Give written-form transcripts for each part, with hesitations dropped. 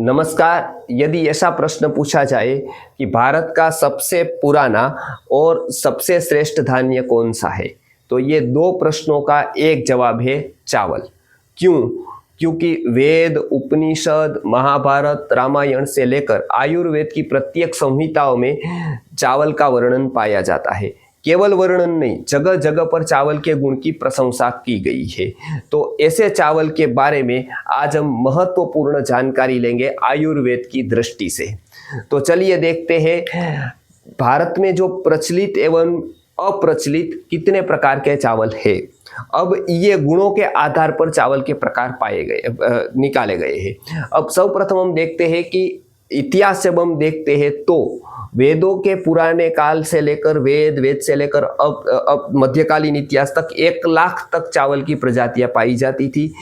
नमस्कार। यदि ऐसा प्रश्न पूछा जाए कि भारत का सबसे पुराना और सबसे श्रेष्ठ धान्य कौन सा है, तो ये दो प्रश्नों का एक जवाब है चावल। क्यों? क्योंकि वेद, उपनिषद, महाभारत, रामायण से लेकर आयुर्वेद की प्रत्येक संहिताओं में चावल का वर्णन पाया जाता है। केवल वर्णन नहीं, जगह जगह पर चावल के गुण की प्रशंसा की गई है। तो ऐसे चावल के बारे में आज हम महत्वपूर्ण जानकारी लेंगे आयुर्वेद की दृष्टि से। तो चलिए देखते हैं भारत में जो प्रचलित एवं अप्रचलित कितने प्रकार के चावल है। अब ये गुणों के आधार पर चावल के प्रकार निकाले गए हैं। अब सर्वप्रथम हम देखते हैं कि इतिहास जब हम देखते हैं तो वेदों के पुराने काल से लेकर वेद से लेकर अब मध्यकालीन इतिहास तक 1 लाख तक चावल की प्रजातियां पाई जाती थी।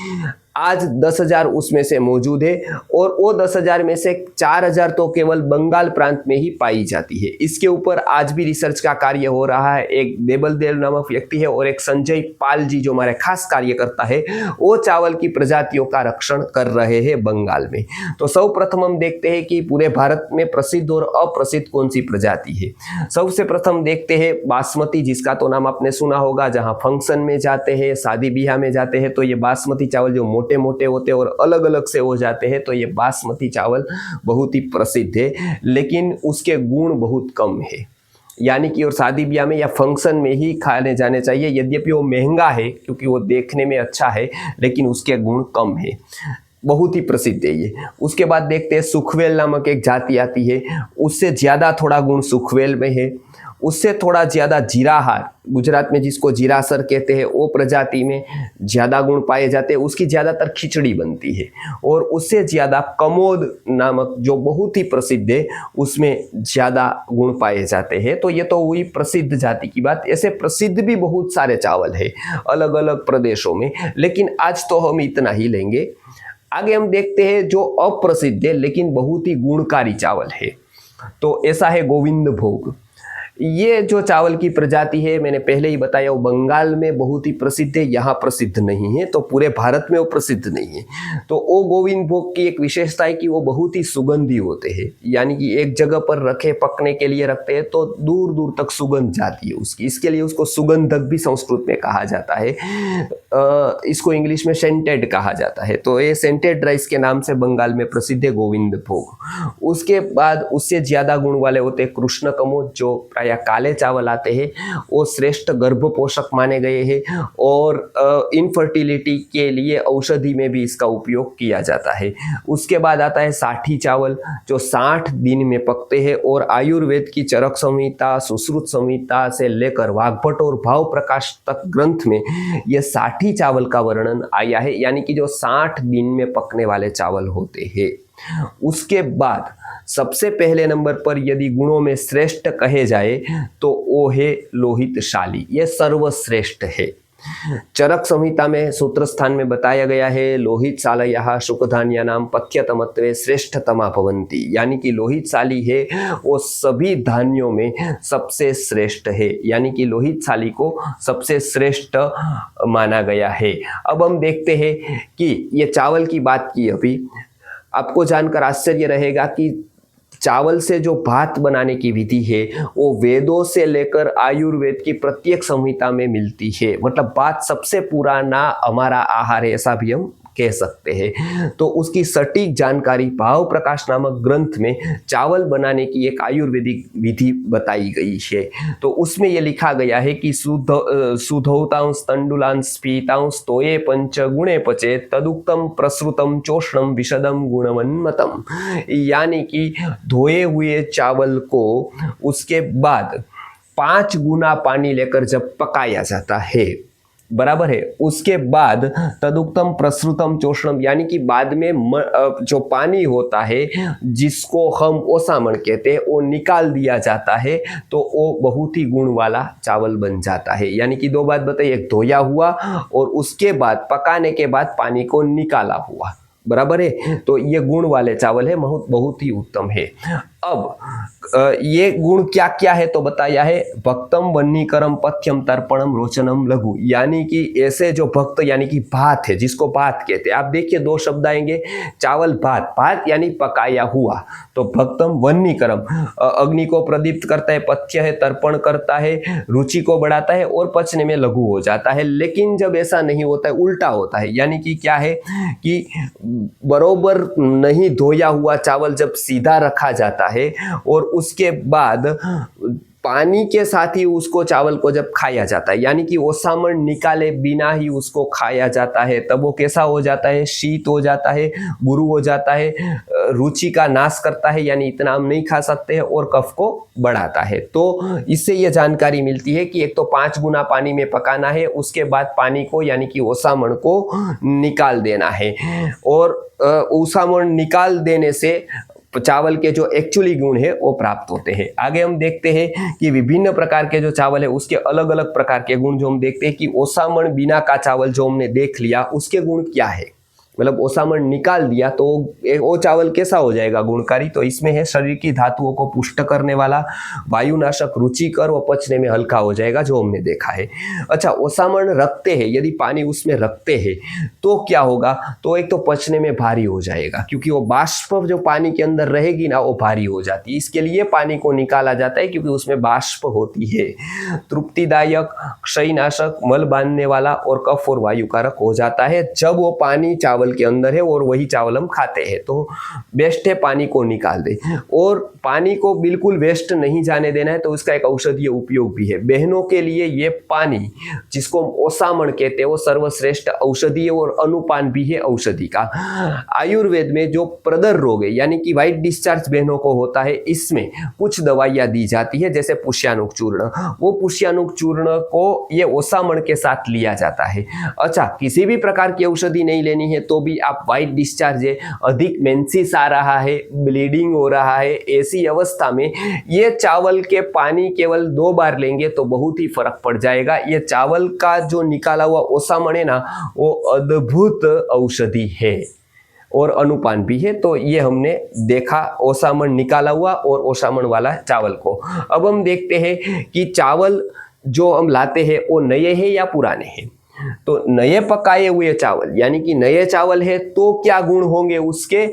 आज 10,000 उसमें से मौजूद है और वो 10,000 में से 4,000 तो केवल बंगाल प्रांत में ही पाई जाती है। इसके ऊपर आज भी रिसर्च का कार्य हो रहा है। एक देबल देव नामक व्यक्ति है और एक संजय पाल जी जो हमारे खास कार्यकर्ता है, वो चावल की प्रजातियों का रक्षण कर रहे हैं बंगाल में। तो सर्वप्रथम हम देखते हैं कि पूरे भारत में प्रसिद्ध और अप्रसिद्ध कौन सी प्रजाति है। सबसे प्रथम देखते हैं बासमती, जिसका तो नाम आपने सुना होगा। जहां फंक्शन में जाते हैं, शादी ब्याह में जाते हैं, तो ये बासमती चावल जो मोटे मोटे होते हैं और अलग अलग से हो जाते हैं, तो ये बासमती चावल बहुत ही प्रसिद्ध है, लेकिन उसके गुण बहुत कम है। यानी कि और शादी ब्याह में या फंक्शन में ही खाने जाने चाहिए। यद्यपि वो महंगा है क्योंकि वो देखने में अच्छा है, लेकिन उसके गुण कम है। बहुत ही प्रसिद्ध है ये। उसके बाद देखते हैं सुखवेल नामक एक जाति आती है। उससे ज्यादा थोड़ा गुण सुखवेल में है। उससे थोड़ा ज्यादा जीराहार, गुजरात में जिसको जीरासर कहते हैं, वो प्रजाति में ज्यादा गुण पाए जाते हैं। उसकी ज्यादातर खिचड़ी बनती है। और उससे ज्यादा कमोद नामक जो बहुत ही प्रसिद्ध है, उसमें ज्यादा गुण पाए जाते हैं। तो ये तो हुई प्रसिद्ध जाति की बात। ऐसे प्रसिद्ध भी बहुत सारे चावल है अलग अलग प्रदेशों में, लेकिन आज तो हम इतना ही लेंगे। आगे हम देखते हैं जो अप्रसिद्ध है लेकिन बहुत ही गुणकारी चावल है। तो ऐसा है गोविंद भोग। ये जो चावल की प्रजाति है, मैंने पहले ही बताया, वो बंगाल में बहुत ही प्रसिद्ध है, यहाँ प्रसिद्ध नहीं है। तो पूरे भारत में वो प्रसिद्ध नहीं है। तो वो गोविंद भोग की एक विशेषता है कि वो बहुत ही सुगंधी होते हैं। यानी कि एक जगह पर रखे, पकने के लिए रखते हैं तो दूर दूर तक सुगंध जाती है उसकी। इसके लिए उसको सुगंधक भी संस्कृत में कहा जाता है। इसको इंग्लिश में सेंटेड कहा जाता है। तो ये सेंटेड राइस के नाम से बंगाल में प्रसिद्ध है गोविंद भोग। उसके बाद उससे ज्यादा गुण वाले होते हैं कृष्ण कमोद, जो या काले चावल आते हैं। वो श्रेष्ठ गर्भ पोषक माने गए हैं और इनफर्टिलिटी के लिए औषधि में भी इसका उपयोग किया जाता है। उसके बाद आता है साठी चावल, जो 60 दिन में पकते हैं और आयुर्वेद की चरक संहिता, सुश्रुत संहिता से लेकर वाग्भट और भाव प्रकाश तक ग्रंथ में यह साठी चावल का वर्णन आया है। यानी कि जो 60 दिन में पकने वाले चावल होते हैं। उसके बाद सबसे पहले नंबर पर यदि गुणों में श्रेष्ठ कहे जाए तो वो है लोहितशाली। यह सर्वश्रेष्ठ है। चरक संहिता में सूत्र स्थान में बताया गया है, लोहितशालयः शुकधान्यानां पथ्यतमत्वे श्रेष्ठतमा भवन्ति। यानी कि लोहितशाली है वो सभी धान्यों में सबसे श्रेष्ठ है। यानी कि लोहितशाली को सबसे श्रेष्ठ माना गया है। अब हम देखते हैं कि ये चावल की बात की, अभी आपको जानकर आश्चर्य रहेगा कि चावल से जो भात बनाने की विधि है वो वेदों से लेकर आयुर्वेद की प्रत्येक संहिता में मिलती है। मतलब भात सबसे पुराना हमारा आहार है, ऐसा भी हम कह सकते हैं। तो उसकी सटीक जानकारी भाव प्रकाश नामक ग्रंथ में चावल बनाने की एक आयुर्वेदिक विधि बताई गई है। तो उसमें यह लिखा गया है कि सुधौतांश तंडुलांश पीतांश तोये पंच गुणे पचे तदुक्तम प्रसृतम चोष्णम विशदम गुणवन्मतम। यानी कि धोए हुए चावल को उसके बाद 5 गुना पानी लेकर जब पकाया जाता है, बराबर है, उसके बाद तदुक्तम प्रसृतम चोषणम, यानी कि बाद में जो पानी होता है जिसको हम ओसामण कहते हैं वो निकाल दिया जाता है। तो वो बहुत ही गुण वाला चावल बन जाता है। यानी कि 2 बात बताइए, एक धोया हुआ और उसके बाद पकाने के बाद पानी को निकाला हुआ, बराबर है। तो ये गुण वाले चावल है, बहुत ही उत्तम है। अब ये गुण क्या क्या है तो बताया है, भक्तम वन्नीकरम पथ्यम तर्पणम रोचनम लघु, यानी कि ऐसे जो भक्त यानी कि भात है, जिसको भात कहते हैं। आप देखिए दो शब्द आएंगे, चावल भात, भात यानी पकाया हुआ, तो भक्तम वन्नीकरम अग्नि को प्रदीप्त करता है, पथ्य है तर्पण करता है, रुचि को बढ़ाता है और पचने में लघु हो जाता है। लेकिन जब ऐसा नहीं होता है, उल्टा होता है, यानी कि क्या है कि बरोबर नहीं धोया हुआ चावल जब सीधा रखा जाता है और उसके बाद पानी के साथ ही उसको चावल को जब खाया जाता है, यानी कि ओसामण निकाले बिना ही उसको खाया जाता है, तब वो कैसा हो जाता है, शीत हो जाता है, गुरु हो जाता है, रुचि का नाश करता है, यानी इतना हम नहीं खा सकते हैं, और कफ को बढ़ाता है। तो इससे यह जानकारी मिलती है कि एक तो 5 गुना पानी में पकाना है, उसके बाद पानी को यानी कि ओसामण को निकाल देना है, और ओसामण निकाल देने से चावल के जो एक्चुअली गुण है वो प्राप्त होते हैं। आगे हम देखते हैं कि विभिन्न प्रकार के जो चावल है उसके अलग अलग प्रकार के गुण जो हम देखते हैं कि ओसामण बिना का चावल जो हमने देख लिया उसके गुण क्या है, मतलब ओसामण निकाल दिया तो वो चावल कैसा हो जाएगा गुणकारी, तो इसमें है शरीर की धातुओं को पुष्ट करने वाला, वायुनाशक, रुचिकर, वो पचने में हल्का हो जाएगा, जो हमने देखा है। अच्छा, ओसामण रखते हैं, यदि पानी उसमें रखते हैं तो क्या होगा, तो एक तो पचने में भारी हो जाएगा, क्योंकि वो बाष्प जो पानी के अंदर रहेगी ना वो भारी हो जाती है, इसके लिए पानी को निकाला जाता है क्योंकि उसमें बाष्प होती है। तृप्तिदायक, क्षयनाशक, मल बांधने वाला और कफ और वायुकारक हो जाता है जब वो पानी चावल के अंदर है और वही चावल हम खाते हैं। तो बेस्ट है पानी को निकाल दे, और पानी को बिल्कुल वेस्ट नहीं जाने देना है, तो इसका एक औषधीय उपयोग भी है। बहनों के लिए ये पानी जिसको ओसामण कहते हैं वो सर्वश्रेष्ठ औषधि है और अनुपान भी है औषधि का। आयुर्वेद में जो प्रदर रोग है यानी कि व्हाइट डिस्चार्ज बहनों को होता है, इसमें कुछ दवाइयां दी जाती है, जैसे पुष्यानुक चूर्ण, वो पुष्यानुक चूर्ण को ये ओसामण के साथ लिया जाता है। अच्छा, किसी भी प्रकार की औषधि नहीं लेनी है तो भी आप व्हाइट डिस्चार्ज है, अधिक मेंसिस आ रहा है, ब्लीडिंग हो रहा है, ऐसी अवस्था में ये चावल के पानी केवल 2 बार लेंगे तो बहुत ही फर्क पड़ जाएगा। ये चावल का जो निकाला हुआ ओसामण है ना वो अद्भुत औषधि है और अनुपान भी है। तो ये हमने देखा ओसामण निकाला हुआ और ओसामण वाला चावल को। अब हम देखते हैं कि चावल जो हम लाते हैं वो नए हैं या पुराने हैं। तो नए पकाए हुए चावल यानी कि नए चावल है तो क्या गुण होंगे उसके,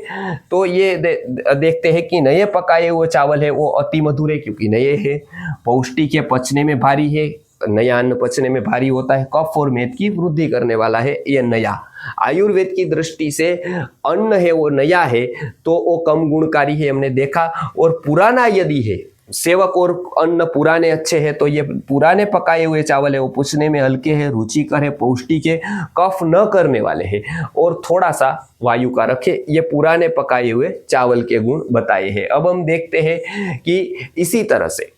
तो ये देखते हैं कि नए पकाए हुए चावल है वो अति मधुर है क्योंकि नए है, पौष्टिक है, पचने में भारी है, नया अन्न पचने में भारी होता है, कफ और मेद की वृद्धि करने वाला है ये नया। आयुर्वेद की दृष्टि से अन्न है वो नया है तो वो कम गुणकारी है, हमने देखा। और पुराना यदि है, सेवक और अन्न पुराने अच्छे हैं तो ये पुराने पकाए हुए चावल है वो पचने में हल्के हैं, रुचिकर है, पौष्टिक है, कफ न करने वाले हैं और थोड़ा सा वायुकारक है। ये पुराने पकाए हुए चावल के गुण बताए हैं। अब हम देखते हैं कि इसी तरह से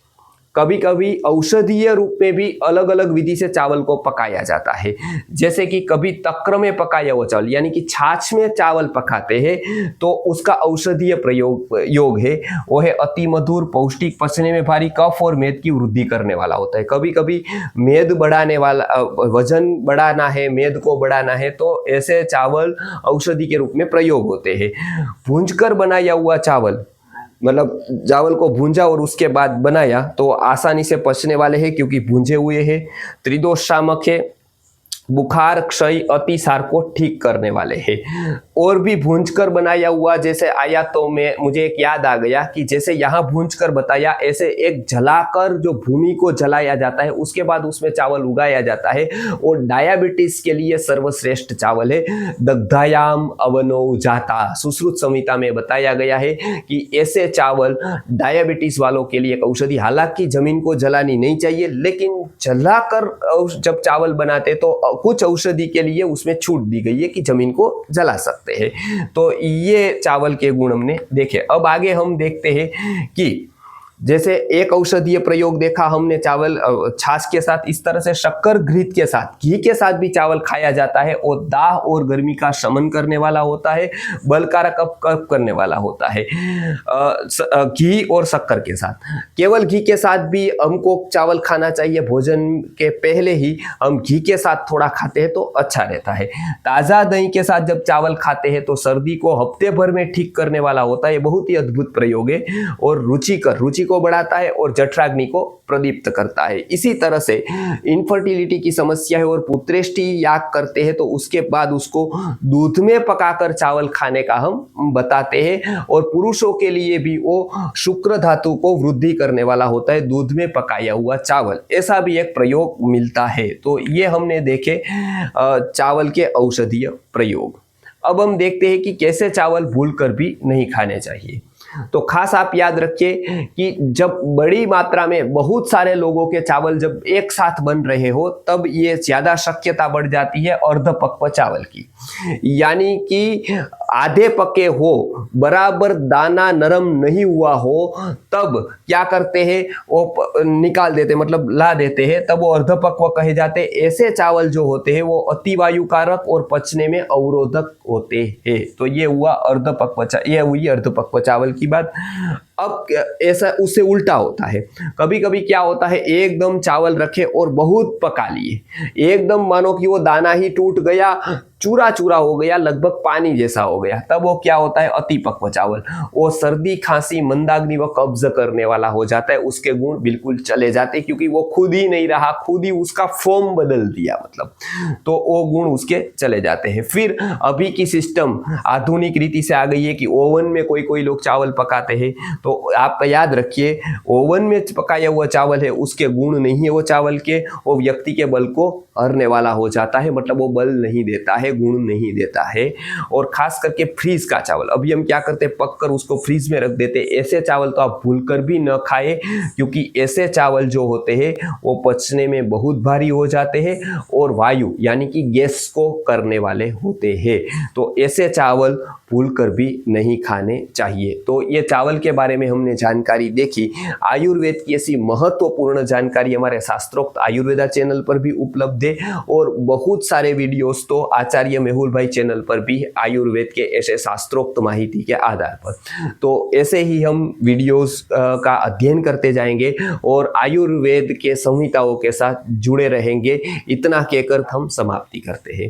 कभी कभी औषधीय रूप में भी अलग अलग विधि से चावल को पकाया जाता है, जैसे कि कभी तक्र में पकाया हुआ चावल यानी कि छाछ में चावल पकाते हैं तो उसका औषधीय योग है वो है अति मधुर, पौष्टिक, पचने में भारी, कफ और मेद की वृद्धि करने वाला होता है। कभी कभी मेद बढ़ाने वाला, वजन बढ़ाना है, मेद को बढ़ाना है तो ऐसे चावल औषधि के रूप में प्रयोग होते हैं। भूंजकर बनाया हुआ चावल, मतलब चावल को भूंजा और उसके बाद बनाया तो आसानी से पचने वाले हैं क्योंकि भूंजे हुए हैं। त्रिदोष शामक है, बुखार, क्षय, अतिसार को ठीक करने वाले हैं। और भी भूंजकर बनाया हुआ जैसे आया तो मैं मुझे एक याद आ गया कि जैसे यहाँ भूंजकर बताया ऐसे एक जलाकर जो भूमि को जलाया जाता है उसके बाद उसमें चावल उगाया जाता है और डायबिटीज के लिए सर्वश्रेष्ठ चावल है। दग्धायाम अवनो जाता, सुश्रुत संहिता में बताया गया है कि ऐसे चावल डायबिटीज वालों के लिए एक औषधि। हालांकि जमीन को जलानी नहीं चाहिए लेकिन जलाकर जब चावल बनाते तो कुछ औषधि के लिए उसमें छूट दी गई है कि जमीन को जला सकते हैं। तो ये चावल के गुण हमने देखे। अब आगे हम देखते हैं कि जैसे एक औषधीय प्रयोग देखा हमने चावल छाछ के साथ, इस तरह से शक्कर घृत के साथ, घी के साथ भी चावल खाया जाता है और दाह और गर्मी का शमन करने वाला होता है, बलकारक कफ करने वाला होता है। घी और शक्कर के साथ, केवल घी के साथ भी हमको चावल खाना चाहिए। भोजन के पहले ही हम घी के साथ थोड़ा खाते हैं तो अच्छा रहता है। ताज़ा दही के साथ जब चावल खाते हैं तो सर्दी को हफ्ते भर में ठीक करने वाला होता है। बहुत ही अद्भुत प्रयोग है। और रुचिकर को बढ़ाता है और जठराग्नि को प्रदीप्त करता है। इसी तरह से इनफर्टिलिटी की समस्या है और पुत्रेष्टि याग करते हैं तो उसके बाद उसको दूध में पकाकर चावल खाने का हम बताते हैं। और पुरुषों के लिए भी वो शुक्र धातु को वृद्धि करने वाला होता है दूध में पकाया हुआ चावल, ऐसा भी एक प्रयोग मिलता है। तो ये हमने देखे चावल के औषधीय प्रयोग। अब हम देखते हैं कि कैसे चावल भूलकर भी नहीं खाने चाहिए। तो खास आप याद रखिए कि जब बड़ी मात्रा में बहुत सारे लोगों के चावल जब एक साथ बन रहे हो तब ये ज्यादा शक्यता बढ़ जाती है अर्धपक्व चावल की, यानी कि आधे पके हो, बराबर दाना नरम नहीं हुआ हो, तब क्या करते हैं वो निकाल देते, मतलब ला देते हैं, तब वो अर्धपक्व कहे जाते हैं। ऐसे चावल जो होते हैं वो अतिवायुकारक और पचने में अवरोधक होते हैं। तो ये हुआ अर्धपक्व, ये हुई अर्धपक्व चावल की बात। अब ऐसा उससे उल्टा होता है, कभी कभी क्या होता है एकदम चावल रखे और बहुत पका लिए, एकदम मानो कि वो दाना ही टूट गया, चूरा चूरा हो गया, लगभग पानी जैसा हो गया, तब वो क्या होता है अतिपक्व चावल। वो सर्दी खांसी मंदाग्नि व कब्ज करने वाला हो जाता है, उसके गुण बिल्कुल चले जाते क्योंकि वो खुद ही नहीं रहा, खुद ही उसका फॉर्म बदल दिया, मतलब तो वो गुण उसके चले जाते हैं। फिर अभी की सिस्टम आधुनिक रीति से आ गई है कि ओवन में कोई कोई लोग चावल पकाते हैं, तो आप याद रखिए ओवन में पकाया हुआ चावल है उसके गुण नहीं है वो चावल के, वो व्यक्ति के बल को हरने वाला हो जाता है, मतलब वो बल नहीं देता है, गुण नहीं देता है। और खास करके फ्रीज का चावल, अभी हम क्या करते हैं पककर उसको फ्रीज में रख देते, ऐसे चावल तो आप भूलकर भी न खाए क्योंकि ऐसे चावल जो होते हैं वो पचने में बहुत भारी हो जाते हैं और वायु यानी कि गैस को करने वाले होते हैं। तो ऐसे चावल भूलकर भी नहीं खाने चाहिए। तो ये चावल के बारे में हमने जानकारी देखी। आयुर्वेद की ऐसी महत्वपूर्ण जानकारी हमारे शास्त्रोक्त आयुर्वेदा चैनल पर भी उपलब्ध है और बहुत सारे वीडियोस तो आचार्य मेहुल भाई चैनल पर भी आयुर्वेद के ऐसे शास्त्रोक्त माहिती के आधार पर। तो ऐसे ही हम वीडियोस का अध्ययन करते जाएंगे और आयुर्वेद के संहिताओं के साथ जुड़े रहेंगे। इतना कहकर हम समाप्ति करते हैं।